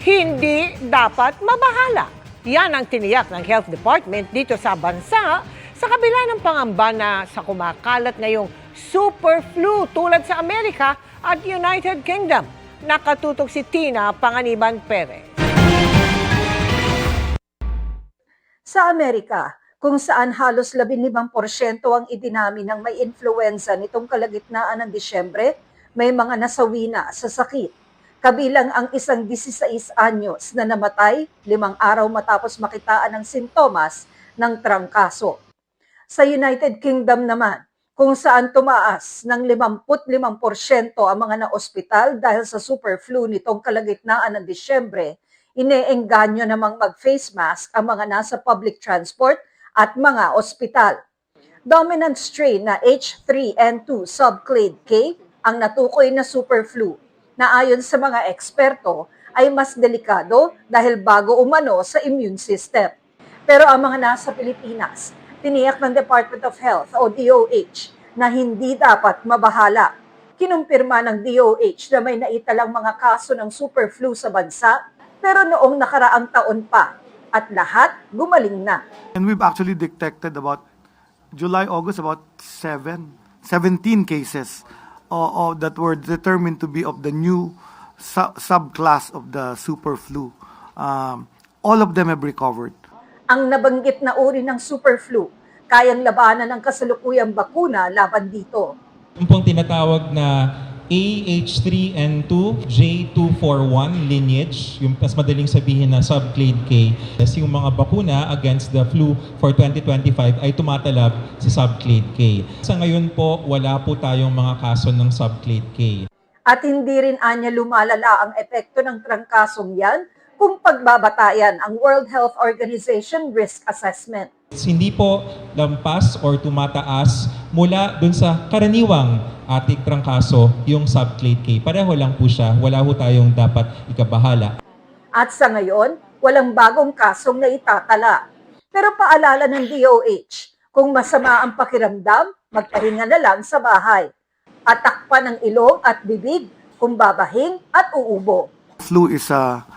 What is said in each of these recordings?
hindi dapat mabahala. Yan ang tiniyak ng Health Department dito sa bansa sa kabila ng pangamba na sa kumakalat ngayong super flu tulad sa Amerika at United Kingdom. Nakatutok si Tina Panganiban Perez. Sa Amerika, kung saan halos 15% ang idinami ng may influenza nitong kalagitnaan ng Disyembre, may mga nasawi na sa sakit. Kabilang ang isang 16 anyos na namatay 5 araw matapos makitaan ng sintomas ng trangkaso. Sa United Kingdom naman, kung saan tumaas ng 55% ang mga naospital dahil sa super flu nitong kalagitnaan ng Disyembre, ineengganyo namang mag-face mask ang mga nasa public transport at mga ospital. Dominant strain na H3N2 subclade K ang natukoy na super flu na ayon sa mga eksperto ay mas delikado dahil bago umano sa immune system. Pero ang mga nasa Pilipinas, tiniyak ng Department of Health o DOH na hindi dapat mabahala. Kinumpirma ng DOH na may naitalang mga kaso ng super flu sa bansa pero noong nakaraang taon pa at lahat gumaling na. And we've actually detected about July, August, about 17 cases that were determined to be of the new subclass of the super flu. All of them have recovered. Ang nabanggit na uri ng super flu, kayang labanan ng kasalukuyang bakuna laban dito. Yung pong tinatawag na AH3N2 J241 lineage, yung mas madaling sabihin na subclade K. Kasi yung mga bakuna against the flu for 2025 ay tumatalab sa subclade K. Sa ngayon po, wala po tayong mga kaso ng subclade K. At hindi rin anya lumalala ang epekto ng trangkasong yan kung pagbabatayan ang World Health Organization Risk Assessment. Hindi po lampas or tumataas mula dun sa karaniwang ating trangkaso yung subclade K. Pareho lang po siya, wala po tayong dapat ikabahala. At sa ngayon, walang bagong kasong naitatala. Pero paalala ng DOH, kung masama ang pakiramdam, magpahinga na lang sa bahay. At takpan ng ilong at bibig kung babahing at uubo. Flu is a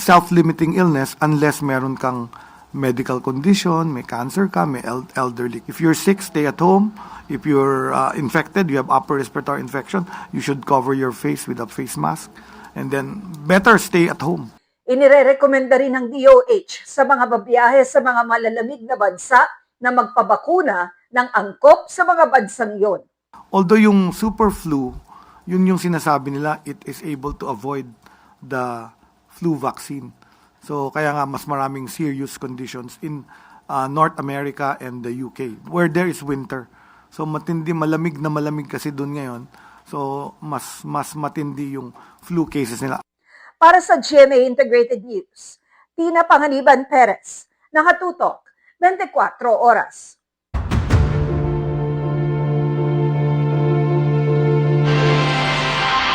self-limiting illness unless meron kang medical condition, may cancer ka, may elderly. If you're sick, stay at home. If you're infected, you have upper respiratory infection, you should cover your face with a face mask. And then, better stay at home. Inirerekomenda rin ng DOH sa mga babiyahe sa mga malalamig na bansa na magpabakuna ng angkop sa mga bansang yon. Although yung super flu, yun yung sinasabi nila, it is able to avoid the flu vaccine. So kaya nga mas maraming serious conditions in North America and the UK where there is winter. So malamig na malamig kasi doon ngayon. So mas matindi yung flu cases nila. Para sa GMA Integrated News, Tina Panganiban Perez, nakatutok 24 oras.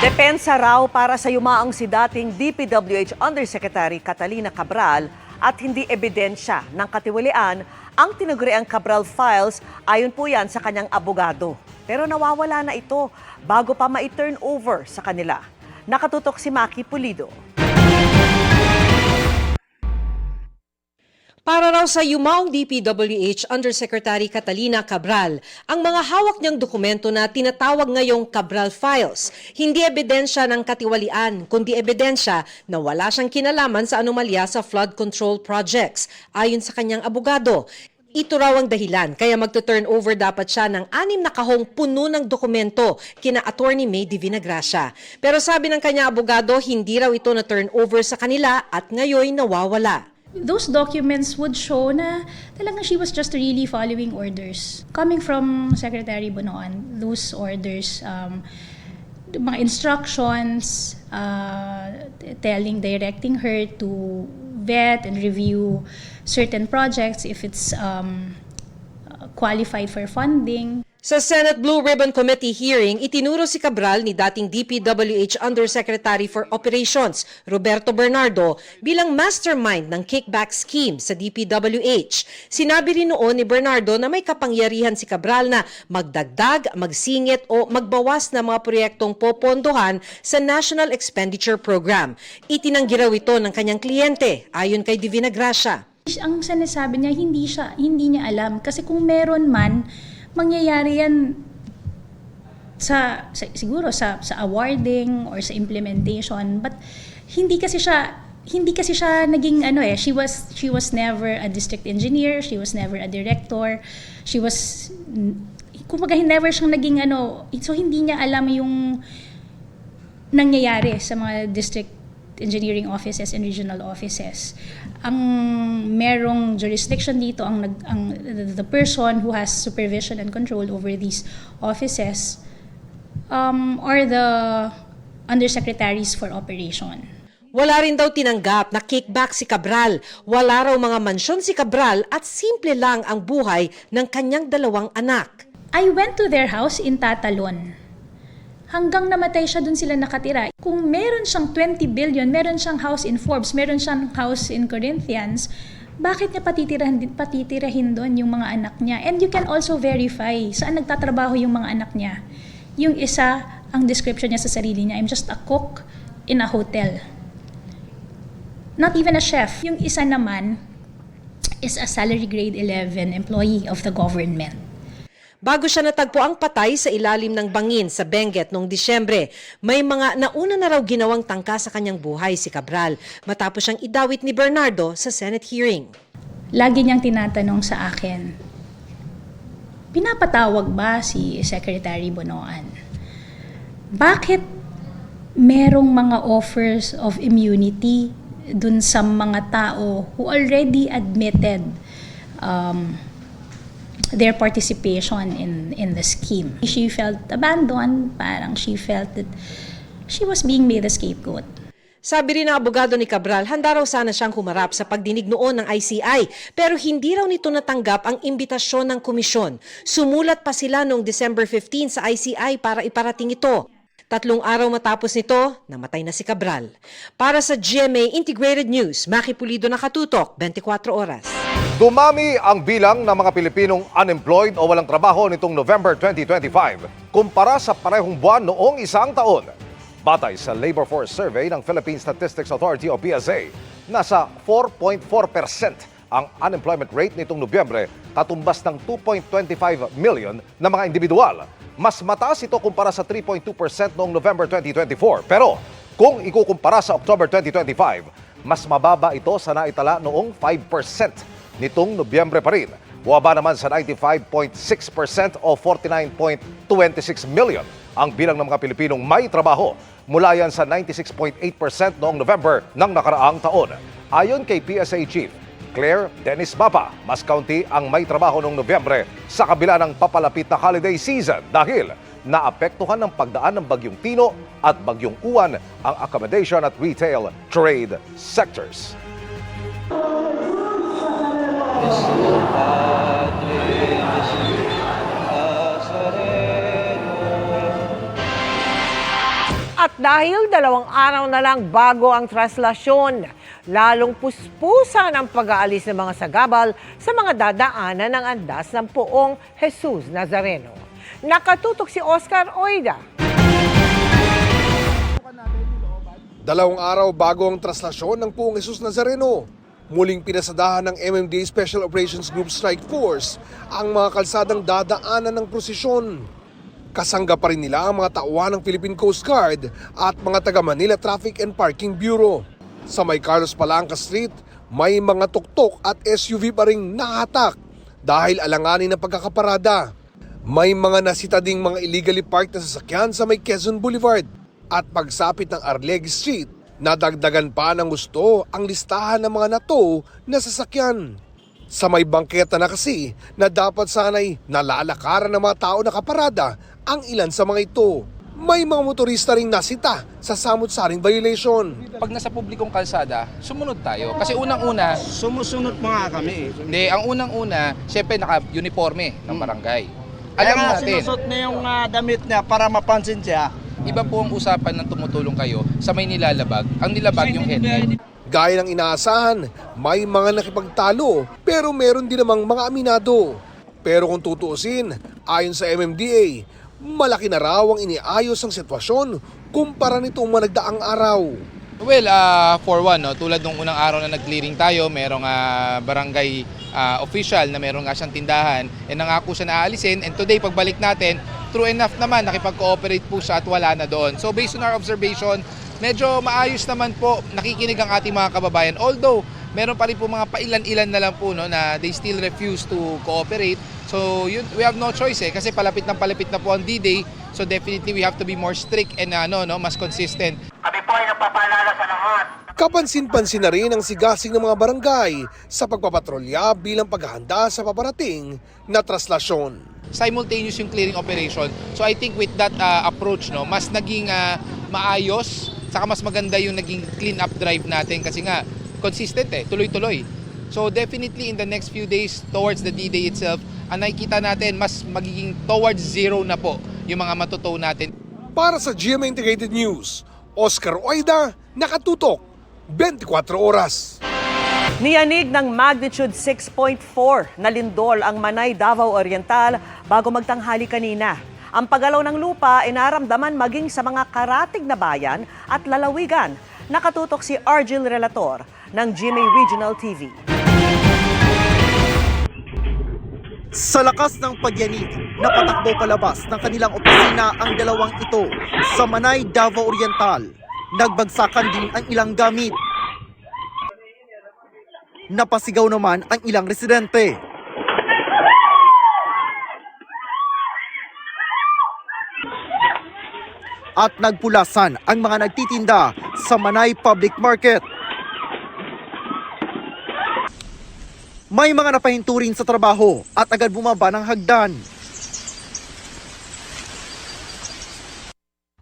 Depensa raw para sa yumaang si dating DPWH Undersecretary Catalina Cabral at hindi ebidensya ng katiwalian ang tinaguriang Cabral files ayon po yan sa kanyang abogado. Pero nawawala na ito bago pa ma-turn over sa kanila. Nakatutok si Maki Pulido. Para raw sa yumaong DPWH Undersecretary Catalina Cabral, ang mga hawak niyang dokumento na tinatawag ngayong Cabral Files, hindi ebidensya ng katiwalian, kundi ebidensya na wala siyang kinalaman sa anomalya sa flood control projects, ayon sa kanyang abogado. Ito raw ang dahilan, kaya magto-turn over dapat siya ng 6 na kahong puno ng dokumento kina Attorney May Divinagracia. Pero sabi ng kanyang abogado, hindi raw ito na turn over sa kanila at ngayon nawawala. Those documents would show na talagang she was just really following orders. Coming from Secretary Bonoan, those orders, mga instructions, directing her to vet and review certain projects if it's qualified for funding. Sa Senate Blue Ribbon Committee hearing, itinuro si Cabral ni dating DPWH Undersecretary for Operations, Roberto Bernardo, bilang mastermind ng kickback scheme sa DPWH. Sinabi rin noon ni Bernardo na may kapangyarihan si Cabral na magdagdag, magsingit o magbawas na mga proyektong popondohan sa National Expenditure Program. Itinanggi raw ito ng kanyang kliyente, ayon kay Divina Gracia. Ang sinasabi niya, hindi niya alam. Kasi kung meron man, mangyayari yan siguro sa awarding or sa implementation, but hindi kasi siya naging she was never a district engineer, she was never a director, kumbaga never siyang naging so hindi niya alam yung nangyayari sa mga district engineering offices and regional offices. Ang merong jurisdiction dito, the person who has supervision and control over these offices are the undersecretaries for operation. Wala rin daw tinanggap na kickback si Cabral. Wala raw mga mansyon si Cabral at simple lang ang buhay ng kanyang 2 anak. I went to their house in Tatalon. Hanggang namatay siya, dun sila nakatira. Kung meron siyang 20 billion, meron siyang house in Forbes, meron siyang house in Corinthians, bakit niya patitirahin doon yung mga anak niya? And you can also verify saan nagtatrabaho yung mga anak niya. Yung isa, ang description niya sa sarili niya, I'm just a cook in a hotel. Not even a chef. Yung isa naman is a salary grade 11 employee of the government. Bago siya natagpo ang patay sa ilalim ng bangin sa Benguet noong Disyembre, may mga nauna na raw ginawang tangka sa kanyang buhay si Cabral matapos siyang idawit ni Bernardo sa Senate hearing. Lagi niyang tinatanong sa akin, pinapatawag ba si Secretary Bonoan? Bakit merong mga offers of immunity dun sa mga tao who already admitted their participation in the scheme? She felt abandoned, parang she felt that she was being made a scapegoat. Sabi rin ng abogado ni Cabral, handa raw sana siyang humarap sa pagdinig noon ng ICI, pero hindi raw nito natanggap ang imbitasyon ng komisyon. Sumulat pa sila noong December 15 sa ICI para iparating ito. 3 araw matapos nito, namatay na si Cabral. Para sa GMA Integrated News, Maki Pulido, nakatutok, 24 oras. Dumami ang bilang ng mga Pilipinong unemployed o walang trabaho nitong November 2025 kumpara sa parehong buwan noong isang taon. Batay sa Labor Force Survey ng Philippine Statistics Authority o PSA, nasa 4.4% ang unemployment rate nitong Nobyembre, katumbas ng 2.25 million na mga individual. Mas mataas ito kumpara sa 3.2% noong November 2024. Pero kung ikukumpara sa October 2025, mas mababa ito sa naitala noong 5% nitong Nobyembre pa rin. Buwaba naman sa 95.6% o 49.26 million ang bilang ng mga Pilipinong may trabaho. Mula yan sa 96.8% noong November ng nakaraang taon. Ayon kay PSA Chief Claire Dennis Mapa, mas kaunti ang may trabaho noong Nobyembre sa kabila ng papalapit na holiday season dahil naapektuhan ng pagdaan ng Bagyong Tino at Bagyong Uwan ang accommodation at retail trade sectors. At dahil 2 araw na lang bago ang traslasyon, lalong puspusan ang pag-aalis ng mga sagabal sa mga dadaanan ng andas ng Poong Jesus Nazareno. Nakatutok si Oscar Oida. 2 araw bago ang traslasyon ng Poong Jesus Nazareno, muling pinasadahan ng MMDA Special Operations Group Strike Force ang mga kalsadang dadaanan ng prosesyon. Kasangga pa rin nila ang mga tauhan ng Philippine Coast Guard at mga taga-Manila Traffic and Parking Bureau. Sa may Carlos Palanca Street, may mga tuktok at SUV pa ring nahatak dahil alanganin ng pagkakaparada. May mga nasita ding mga illegally parked na sasakyan sa may Quezon Boulevard at pagsapit ng Arlegui Street, nadagdagan pa ng gusto ang listahan ng mga nato na sasakyan. Sa may bangketa na kasi na dapat sanay nalalakaran ng mga tao na kaparada ang ilan sa mga ito. May mga motorista ring nasita sa samut-saring violation. Pag nasa publikong kalsada, sumunod tayo. Kasi unang-una, sumusunod pa nga kami. Hindi, ang unang-una, siyempre naka-uniforme ng barangay. Alam natin. Sinusot na yung damit niya para mapansin siya. Iba po ang usapan ng tumutulong kayo sa may nilalabag. Ang nilabag yung headnet. Gaya ng inaasahan, may mga nakipagtalo pero meron din namang mga aminado. Pero kung tutuusin, ayon sa MMDA, malaki na raw ang iniayos ang sitwasyon kumpara nitong mga nagdaang araw. Well, for one, no, tulad nung unang araw na nag-clearing tayo, merong barangay official na merong nga siyang tindahan, nangako siya na aalisin, and today pagbalik natin, true enough naman, nakipag-cooperate po siya at wala na doon. So based on our observation, medyo maayos naman po, nakikinig ang ating mga kababayan. Although, meron pa rin po mga pailan-ilan na lang po no, na they still refuse to cooperate. So yun, we have no choice kasi palapit na po ang D-Day. So definitely we have to be more strict and mas consistent. Kami po ay nagpapaalala sa lahat. Kapansin-pansin na rin ang sigasig ng mga barangay sa pagpapatrolya bilang paghahanda sa paparating na traslasyon. Simultaneous yung clearing operation. So I think with that approach, no, mas naging maayos, saka mas maganda yung naging clean up drive natin kasi nga consistent tuloy-tuloy. So definitely in the next few days towards the D-Day itself, ang nakikita natin mas magiging towards zero na po yung mga matutuo natin. Para sa GMA Integrated News, Oscar Oida, nakatutok, 24 oras. Niyanig ng magnitude 6.4 na lindol ang Manay, Davao Oriental bago magtanghali kanina. Ang paggalaw ng lupa ay naramdaman maging sa mga karatig na bayan at lalawigan. Nakatutok si Argel Relator ng GMA Regional TV. Sa lakas ng pagyanig, napatakbo palabas ng kanilang opisina ang dalawang ito sa Manay, Davao Oriental. Nagbagsakan din ang ilang gamit. Napasigaw naman ang ilang residente. At nagpulasan ang mga nagtitinda sa Manay Public Market. May mga napahinturin sa trabaho at agad bumaba ng hagdan.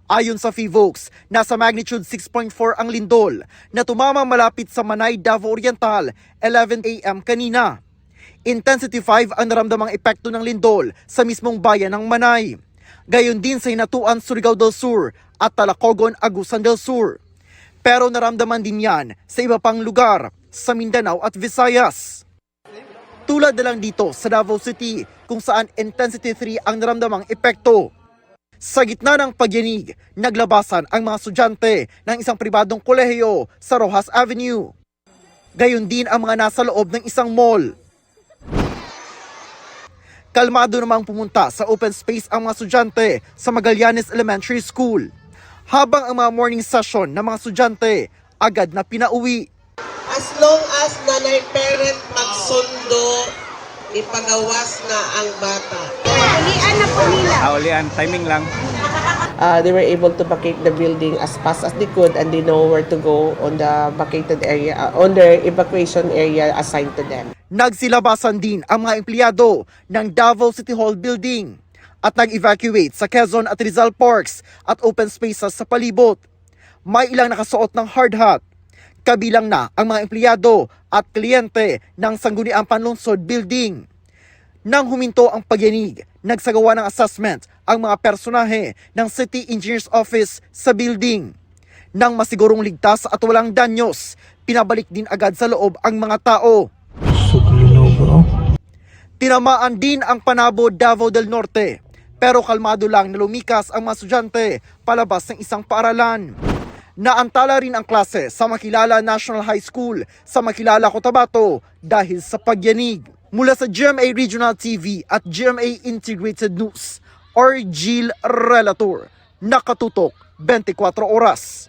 Ayon sa FIVOX, nasa magnitude 6.4 ang lindol na tumama malapit sa Manay, Davao Oriental, 11 a.m. kanina. Intensity 5 ang naramdamang epekto ng lindol sa mismong bayan ng Manay. Gayon din sa Hinatuan, Surigao del Sur at Talacogon, Agusan del Sur. Pero naramdaman din yan sa iba pang lugar sa Mindanao at Visayas. Tulad na lang dito sa Davao City kung saan intensity 3 ang naramdamang epekto. Sa gitna ng pagyanig, naglabasan ang mga estudyante ng isang pribadong kolehiyo sa Rojas Avenue. Gayon din ang mga nasa loob ng isang mall. Kalmado namang pumunta sa open space ang mga estudyante sa Magallanes Elementary School. Habang ang mga morning session ng mga estudyante agad na pinauwi. As long as nanay parent magsundo, ipagawas na ang bata. Ulian na po nila. Ulian, timing lang. They were able to vacate the building as fast as they could and they know where to go on the vacated area, on the evacuation area assigned to them. Nagsilabasan din ang mga empleyado ng Davao City Hall building at nag-evacuate sa Quezon at Rizal Parks at open spaces sa palibot. May ilang nakasuot ng hard hat. Kabilang na ang mga empleyado at kliyente ng Sangguniang Panlungsod Building. Nang huminto ang pagyanig, nagsagawa ng assessment ang mga personahe ng City Engineer's Office sa building. Nang masigurong ligtas at walang danyos, pinabalik din agad sa loob ang mga tao. Tinamaan din ang Panabo, Davao del Norte, pero kalmado lang na lumikas ang mga estudyante palabas ng isang paaralan. Naantala rin ang klase sa Makilala National High School sa Makilala, Cotabato dahil sa pagyanig. Mula sa GMA Regional TV at GMA Integrated News, Argel Relator, nakatutok 24 oras.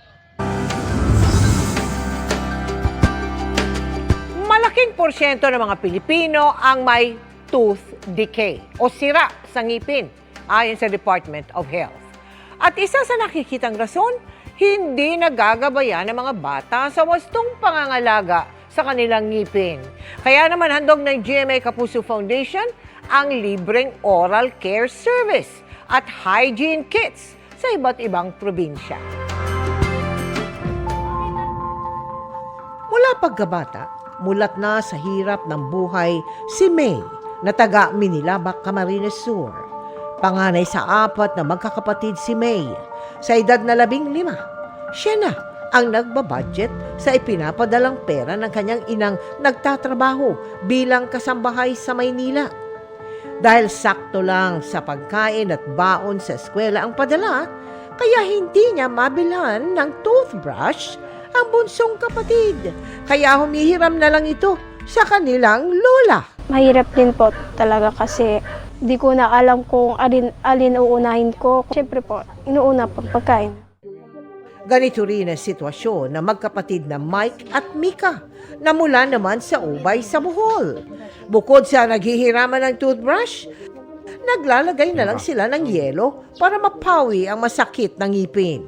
Malaking porsyento ng mga Pilipino ang may tooth decay o sira sa ngipin ayon sa Department of Health. At isa sa nakikitang rason, hindi nagagabayan ng mga bata sa wastong pangangalaga sa kanilang ngipin. Kaya naman handog ng GMA Kapuso Foundation ang libreng oral care service at hygiene kits sa iba't ibang probinsya. Mula pagkabata, mulat na sa hirap ng buhay si May na taga Minilabak, Camarines Sur. Panganay sa 4 na magkakapatid si May. Sa edad na 15, siya na ang nagbabudget sa ipinapadalang pera ng kanyang inang nagtatrabaho bilang kasambahay sa Maynila. Dahil sakto lang sa pagkain at baon sa eskwela ang padala, kaya hindi niya mabilhan ng toothbrush ang bunsong kapatid. Kaya humihiram na lang ito sa kanilang lola. Mahirap din po talaga kasi di ko na alam kung alin uunahin ko. Siyempre po, inuuna po pagkain. Ganito rin ang sitwasyon ng magkapatid na Mike at Mika na mula naman sa Ubay sa Bohol. Bukod sa naghihiraman ng toothbrush, naglalagay na lang sila ng yelo para mapawi ang masakit ng ngipin.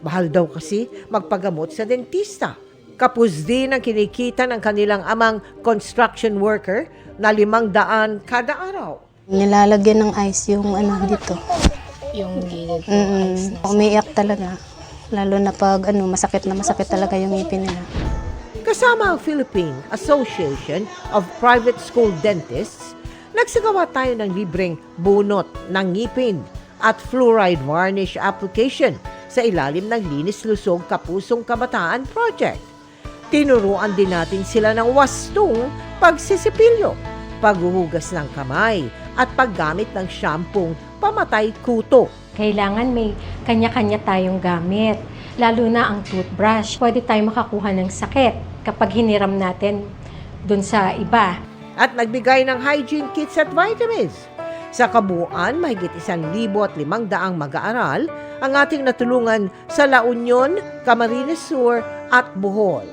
Mahal daw kasi magpagamot sa dentista. Kapos din ang kinikita ng kanilang amang construction worker na 500 kada araw. Nilalagyan ng ice yung dito. Yung gilid Umiiyak talaga. Lalo na pag masakit talaga yung ngipin nila. Kasama ang Philippine Association of Private School Dentists, nagsagawa tayo ng libreng bunot ng ngipin at fluoride varnish application sa ilalim ng Linis Lusog Kapusong Kabataan Project. Tinuruan din natin sila ng wastong pagsisipilyo, paghuhugas ng kamay, at paggamit ng shampoo pamatay kuto. Kailangan may kanya-kanya tayong gamit. Lalo na ang toothbrush. Pwede tayo makakuha ng sakit kapag hiniram natin dun sa iba. At nagbigay ng hygiene kits at vitamins. Sa kabuuan, mahigit 1,500 mag-aaral ang ating natulungan sa La Union, Camarines Sur at Bohol.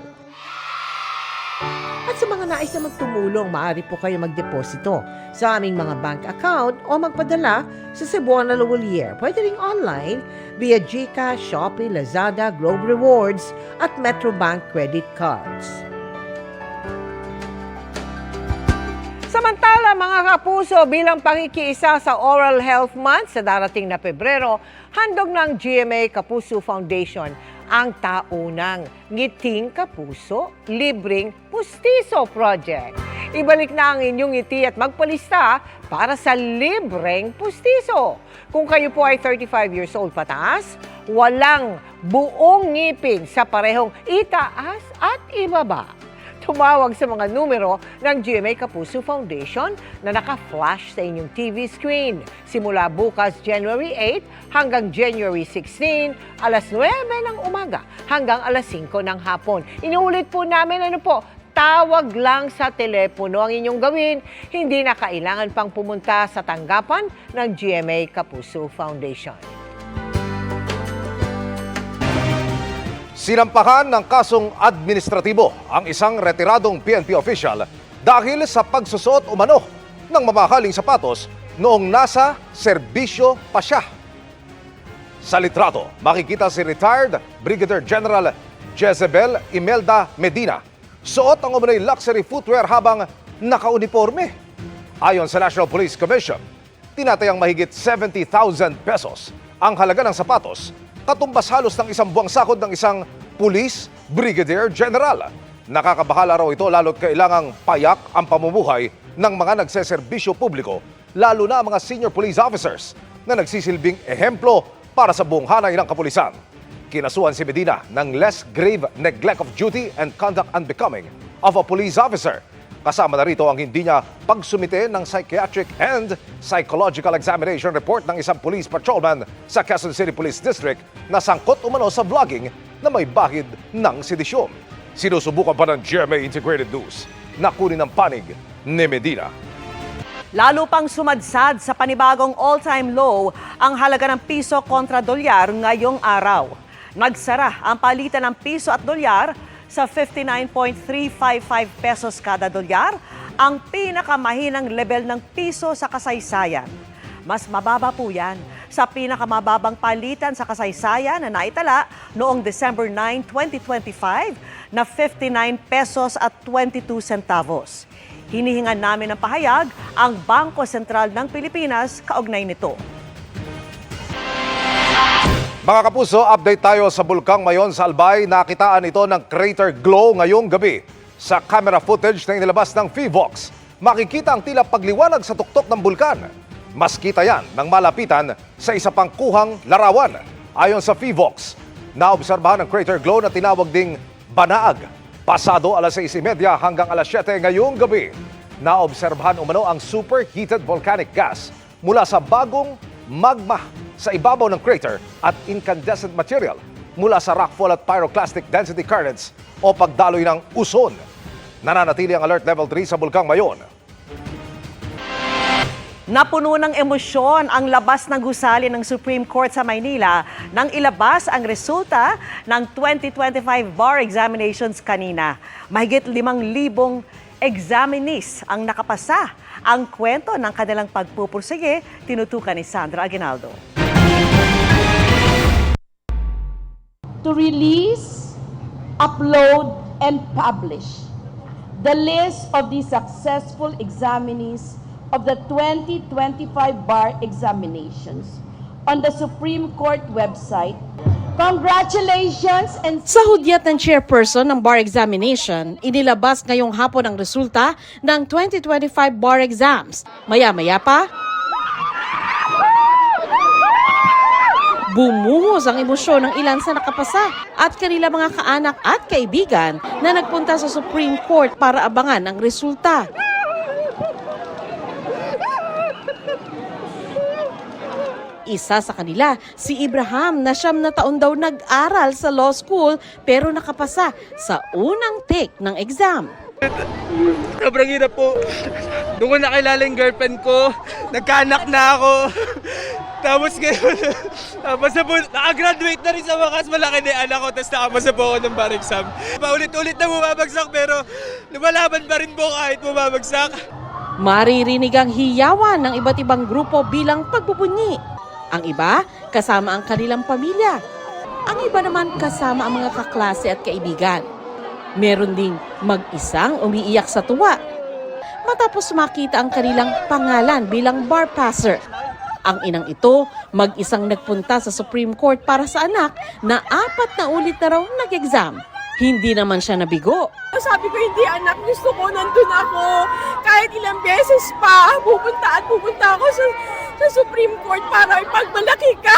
At sa mga nais na magtumulong, maaari po kayo magdeposito sa aming mga bank account o magpadala sa Cebuana Lawolier. Pwede ring online via GCash, Shopee, Lazada, Globe Rewards at Metrobank credit cards. Samantala mga kapuso, bilang pakikiisa sa Oral Health Month sa darating na Pebrero, handog ng GMA Kapuso Foundation ang taunang Ngiting Kapuso, Libreng Pustiso Project. Ibalik na ang inyong ngiti at magpalista para sa libreng pustiso. Kung kayo po ay 35 years old pataas, walang buong ngipin sa parehong itaas at ibaba. Tumawag sa mga numero ng GMA Kapuso Foundation na naka-flash sa inyong TV screen. Simula bukas January 8 hanggang January 16, alas 9 ng umaga hanggang alas 5 ng hapon. Inuulit po namin tawag lang sa telepono ang inyong gawin. Hindi na kailangan pang pumunta sa tanggapan ng GMA Kapuso Foundation. Sinampahan ng kasong administratibo ang isang retiradong PNP official dahil sa pagsusuot umano ng mamahaling sapatos noong nasa serbisyo pa siya. Sa litrato, makikita si retired Brigadier General Jezebel Imelda Medina. Suot ang umunay luxury footwear habang naka-uniforme. Ayon sa National Police Commission, tinatayang mahigit 70,000 pesos ang halaga ng sapatos, katumbas halos ng isang buwang sakod ng isang Police Brigadier General. Nakakabahala raw ito lalo't kailangang payak ang pamumuhay ng mga nagseserbisyo publiko, lalo na mga senior police officers na nagsisilbing ehemplo para sa buong hanay ng kapulisan. Kinasuhan si Medina ng less grave neglect of duty and conduct unbecoming of a police officer. Kasama na rito ang hindi niya pagsumite ng psychiatric and psychological examination report ng isang police patrolman sa Quezon City Police District na sangkot umano sa vlogging na may bahid ng sedisyon. Sinusubukan pa ng GMA Integrated News na kunin ang panig ni Medina. Lalo pang sumadsad sa panibagong all-time low ang halaga ng piso kontra dolyar ngayong araw. Nagsara ang palitan ng piso at dolyar sa 59.355 pesos kada dolyar, ang pinakamahinang level ng piso sa kasaysayan. Mas mababa po yan sa pinakamababang palitan sa kasaysayan na naitala noong December 9, 2025 na 59 pesos at 22 centavos. Hinihingan namin ng pahayag ang Bangko Sentral ng Pilipinas kaugnay nito. Mga kapuso, update tayo sa Bulkang Mayon sa Albay. Nakitaan ito ng crater glow ngayong gabi. Sa camera footage na inilabas ng PHIVOX, makikita ang tila pagliwanag sa tuktok ng bulkan. Mas kita yan ng malapitan sa isa pang kuhang larawan. Ayon sa PHIVOX, naobserbahan ng crater glow na tinawag ding Banaag. Pasado alas 6:30 hanggang alas 7 ngayong gabi, naobserbahan umano ang superheated volcanic gas mula sa bagong magma sa ibabaw ng crater at incandescent material mula sa rockfall at pyroclastic density currents o pagdaloy ng uson. Nananatili ang alert level 3 sa Bulkang Mayon. Napuno ng emosyon ang labas ng gusali ng Supreme Court sa Maynila nang ilabas ang resulta ng 2025 bar examinations kanina. Mahigit 5,000 examinees ang nakapasa. Ang kwento ng kanilang pagpupursige, tinutukan ni Sandra Aguinaldo. To release, upload, and publish the list of the successful examinees of the 2025 bar examinations on the Supreme Court website. Congratulations and Sa hudyat ng chairperson ng bar examination, inilabas ngayong hapon ang resulta ng 2025 bar exams. Maya-maya pa, bumuhos ang emosyon ng ilan sa nakapasa at kanila mga kaanak at kaibigan na nagpunta sa Supreme Court para abangan ang resulta. Isa sa kanila, si Ibrahim na 9 na taon daw nag-aral sa law school pero nakapasa sa unang take ng exam. Sobrang hirap po. Doon ko nakilala yung girlfriend ko. Nagkaanak na ako. Tapos ngayon, nakagraduate na rin sa wakas. Malaki na yung anak ko. Tapos nakapasa po ako ng bar exam. Paulit-ulit na bumabagsak pero lumalaban pa rin po kahit bumabagsak. Maririnig ang hiyawan ng iba't ibang grupo bilang pagbubunyi. Ang iba, kasama ang kanilang pamilya. Ang iba naman kasama ang mga kaklase at kaibigan. Meron ding mag-isang umiiyak sa tuwa matapos makita ang kanilang pangalan bilang bar passer. Ang inang ito, mag-isang nagpunta sa Supreme Court para sa anak na 4 na ulit na raw nag-exam. Hindi naman siya nabigo. sabi ko, hindi anak, gusto ko nandun ako. Kahit ilang beses pa, pupunta ako sa Supreme Court para ipagmalaki ka.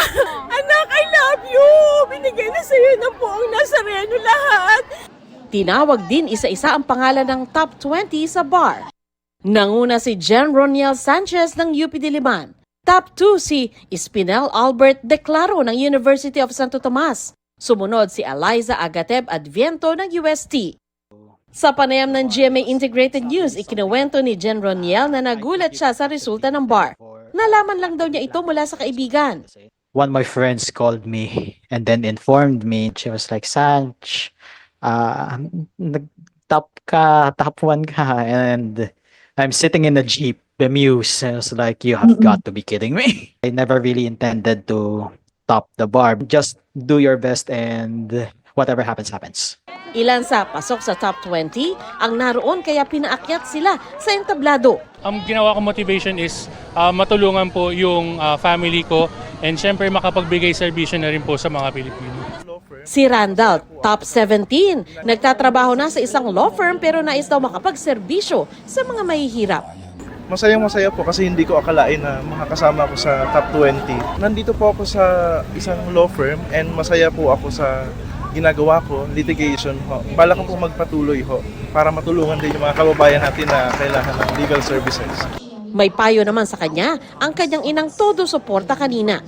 Anak, I love you! Binigay na sa'yo ng buong Nazareno lahat. Tinawag din isa-isa ang pangalan ng top 20 sa bar. Nanguna si Jen Roniel Sanchez ng UP Diliman. Top 2 si Espinel Albert Declaro ng University of Santo Tomas. Sumunod si Eliza Agateb Adviento ng UST. Sa panayam ng GMA Integrated News, ikinuwento ni Jen Roniel na nagulat siya sa resulta ng bar. Nalaman lang daw niya ito mula sa kaibigan. One of my friends called me and then informed me. She was like, Sanch, top 1 ka. And I'm sitting in the jeep, bemused. I was like, you have got to be kidding me. I never really intended to top the bar. Just do your best and whatever happens, happens. Ilan sa pasok sa top 20 ang naroon kaya pinaakyat sila sa entablado. Ang ginawa kong motivation is matulungan po yung family ko and syempre makapagbigay serbisyo na rin po sa mga Pilipino. Si Randall, top 17, nagtatrabaho na sa isang law firm pero nais daw makapagserbisyo sa mga mahihirap. Masaya po kasi hindi ko akalain na makakasama ako sa top 20. Nandito po ako sa isang law firm and masaya po ako sa ginagawa ko, litigation ho. Bala ko po magpatuloy ho para matulungan din yung mga kababayan natin na kailangan ng legal services. May payo naman sa kanya ang kanyang inang todo suporta kanina.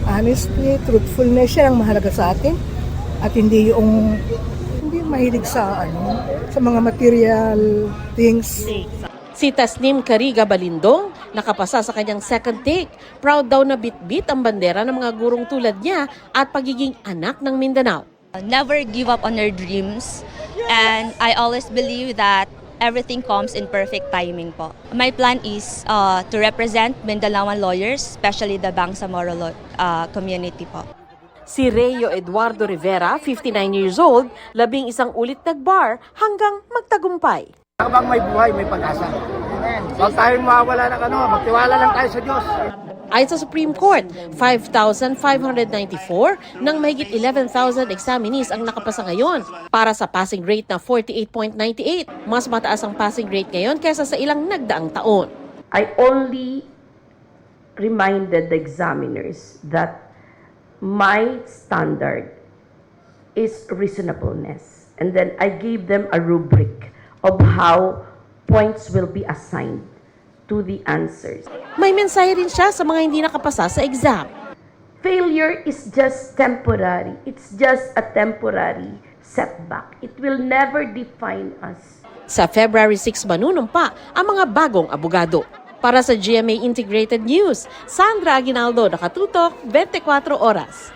Honestly, truthfulness siya ang mahalaga sa atin at hindi mahilig sa mga material things. Si Tasnim Cariga Balindong, nakapasa sa kanyang second take. Proud daw na bit-bit ang bandera ng mga gurong tulad niya at pagiging anak ng Mindanao. Never give up on your dreams, and I always believe that everything comes in perfect timing po. My plan is to represent Mindanaoan lawyers, especially the Bangsamoro community po. Si Rayo Eduardo Rivera, 59 years old, 11 ulit nag-bar hanggang magtagumpay. Habang may buhay, may pag-asa. Huwag tayong mawawala ng magtiwala lang tayo sa Diyos. Ayon sa Supreme Court, 5,594 ng mahigit 11,000 examinees ang nakapasa ngayon para sa passing rate na 48.98. Mas mataas ang passing rate ngayon kaysa sa ilang nagdaang taon. I only reminded the examiners that my standard is reasonableness. And then I gave them a rubric of how points will be assigned to the answers. May mensahe rin siya sa mga hindi nakapasa sa exam. Failure is just temporary. It's just a temporary setback. It will never define us. Sa February 6 manunumpa ang mga bagong abogado. Para sa GMA Integrated News, Sandra Aguinaldo, nakatutok 24 oras.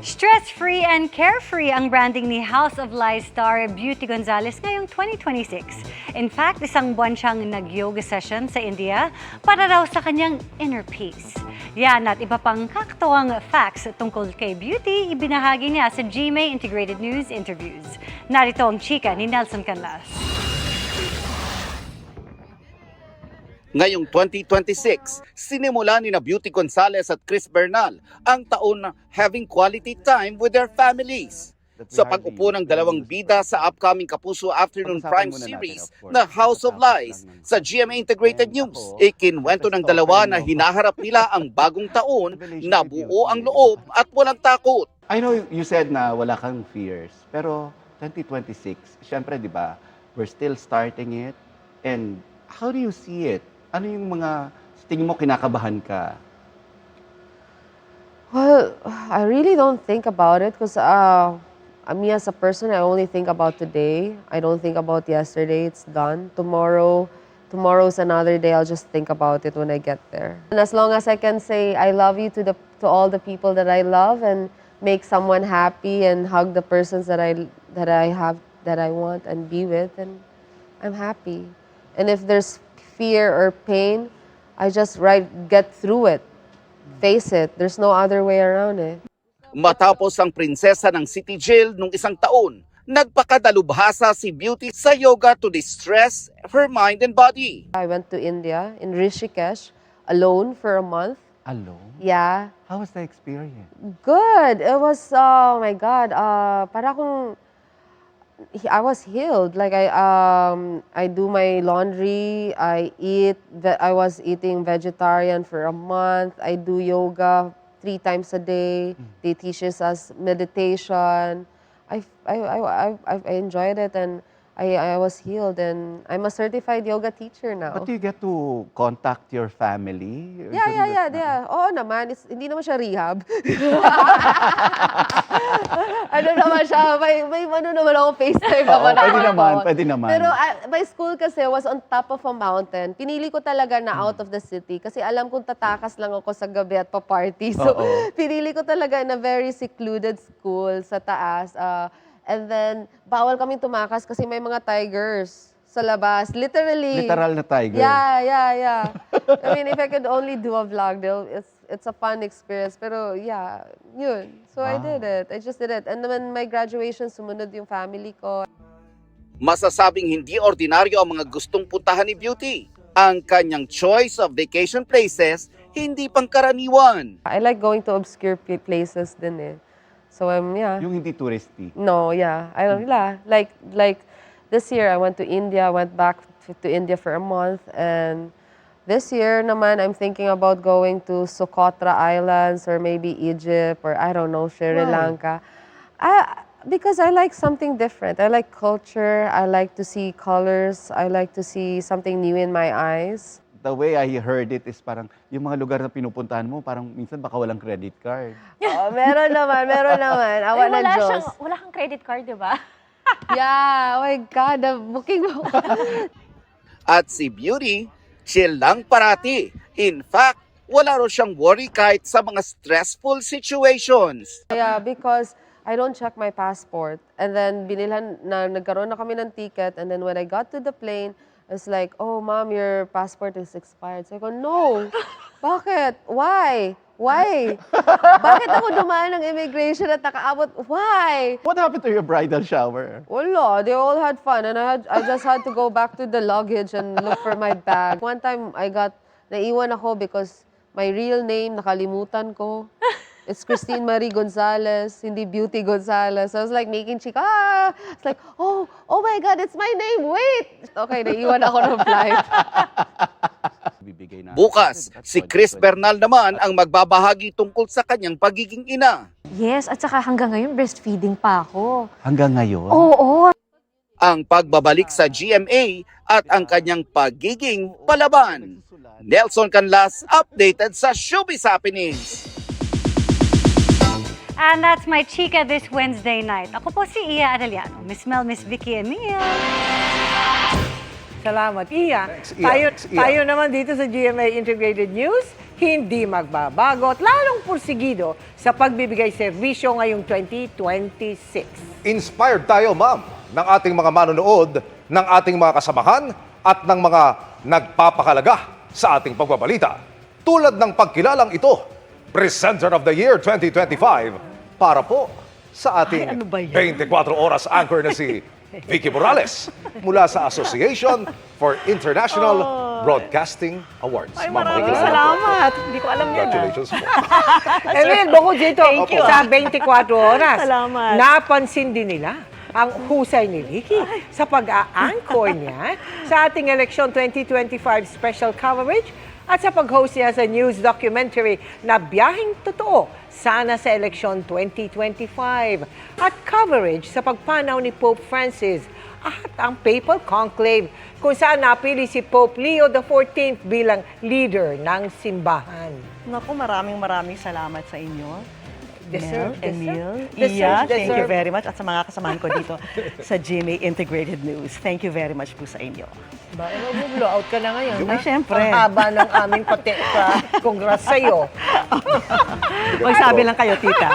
Stress-free and carefree ang branding ni House of Lies star Beauty Gonzalez ngayong 2026. In fact, isang buwan siyang nag-yoga session sa India para raw sa kanyang inner peace. Yan at iba pang kakatuwang facts tungkol kay Beauty, ibinahagi niya sa GMA Integrated News interviews. Narito ang chika ni Nelson Canlas. Ngayong 2026, sinimula ni Beauty Gonzalez at Chris Bernal ang taon na having quality time with their families. Sa pag-upo ng dalawang bida sa upcoming Kapuso Afternoon Prime Series na House of Lies sa GMA Integrated News, ikinwento ng dalawa na hinaharap nila ang bagong taon na buo ang loob at walang takot. I know you said na wala kang fears, pero 2026, syempre di ba, we're still starting it. And how do you see it? Ano yung mga tingin mo kinakabahan ka? Well, I really don't think about it because me as a person, I only think about today. I don't think about yesterday. It's done. Tomorrow's another day. I'll just think about it when I get there. And as long as I can say I love you to all the people that I love and make someone happy and hug the persons that I want and be with, and I'm happy. And if there's fear or pain, I just get through it. Face it. There's no other way around it. Matapos ang prinsesa ng City Jail nung isang taon, nagpakadalubhasa si Beauty sa yoga to distress her mind and body. I went to India, in Rishikesh, alone for a month. Alone? Yeah. How was the experience? Good. It was, oh my God, para akong I was healed. Like I do my laundry, I was eating vegetarian for a month. I do yoga 3 times a day. They teach us meditation. I enjoyed it and I was healed and I'm a certified yoga teacher now. But do you get to contact your family? Yeah. Oo naman, hindi naman siya rehab. Ano naman siya, may ano naman ako FaceTime naman. Pwede naman. Pero my school kasi was on top of a mountain. Pinili ko talaga na out of the city kasi alam kong tatakas lang ako sa gabi at pa-party. So pinili ko talaga na very secluded school sa taas. And then, bawal kaming tumakas kasi may mga tigers sa labas. Literally. Literal na tiger. Yeah. I mean, if I could only do a vlog, it's a fun experience. Pero yeah, yun. So I did it. I just did it. And then my graduation, sumunod yung family ko. Masasabing hindi ordinaryo ang mga gustong puntahan ni Beauty. Ang kanyang choice of vacation places, hindi pangkaraniwan. I like going to obscure places din eh. So Yung hindi touristy. No, yeah. Like this year I went to India, went back to India for a month, and this year naman I'm thinking about going to Socotra Islands or maybe Egypt or I don't know, Sri Lanka. Because I like something different. I like culture, I like to see colors, I like to see something new in my eyes. The way I heard it is parang yung mga lugar na pinupuntahan mo, parang minsan baka walang credit card. Meron naman. Awa ng Diyos. Wala kang credit card, di ba? Yeah, oh my God, booking mo. At si Beauty, chill lang parati. In fact, wala ro siyang worry kahit sa mga stressful situations. Yeah, because I don't check my passport. And then nagkaroon na kami ng ticket, and then when I got to the plane, it's like, oh, Mom, your passport is expired. So I go, no. Bakit? Why? Bakit ako dumaan ng immigration at nakaabot? Why? What happened to your bridal shower? Wala. They all had fun. And I just had to go back to the luggage and look for my bag. One time, naiwan ako because my real name, nakalimutan ko. It's Christine Marie Gonzalez, hindi Beauty Gonzalez. I was like making chika. It's like, oh my God, it's my name. Wait! Okay, naiwan ako ng flight. Bukas, si Chris Bernal naman ang magbabahagi tungkol sa kanyang pagiging ina. Yes, at saka hanggang ngayon breastfeeding pa ako. Hanggang ngayon? Oo. Ang pagbabalik sa GMA at ang kanyang pagiging palaban. Nelson Canlas, updated sa Showbiz Happenings. And that's my chika this Wednesday night. Ako po si Iya Arellano. Miss Mel, Miss Vicky Emil. Salamat, Iya. Iya. Tayo naman dito sa GMA Integrated News, hindi magbabago at lalong pursigido sa pagbibigay serbisyo ngayong 2026. Inspired tayo, ma'am, ng ating mga manonood, ng ating mga kasamahan, at ng mga nagpapakalaga sa ating pagbabalita. Tulad ng pagkilalang ito, Presenter of the Year 2025, para po sa ating 24 oras anchor na si Vicky Morales mula sa Association for International Broadcasting Awards. Ay, Ma'am, maraming makikilala po. salamat. Hindi ko alam yan. Congratulations po. Emil, bukod dito, Thank you. sa 24 oras, Salamat. napansin din nila ang husay ni Vicky sa pag-a-anchor niya sa ating election 2025 special coverage at sa pag-host niya sa news documentary na Biyaheng Totoo Sana sa Eleksyon 2025 at coverage sa pagpanaw ni Pope Francis at ang Papal Conclave kung saan napili si Pope Leo XIV bilang leader ng simbahan. Naku, maraming salamat sa inyo. Deserve, Mel, Emil, deserve, Iya, thank you deserve. very much. At sa mga kasamahan ko dito sa GMA Integrated News. Thank you very much po sa inyo. Ba, mag-blow out ka na ngayon. Ay, ha? syempre. Ang haba ng aming congrats sa'yo. Magsabi lang kayo, tita.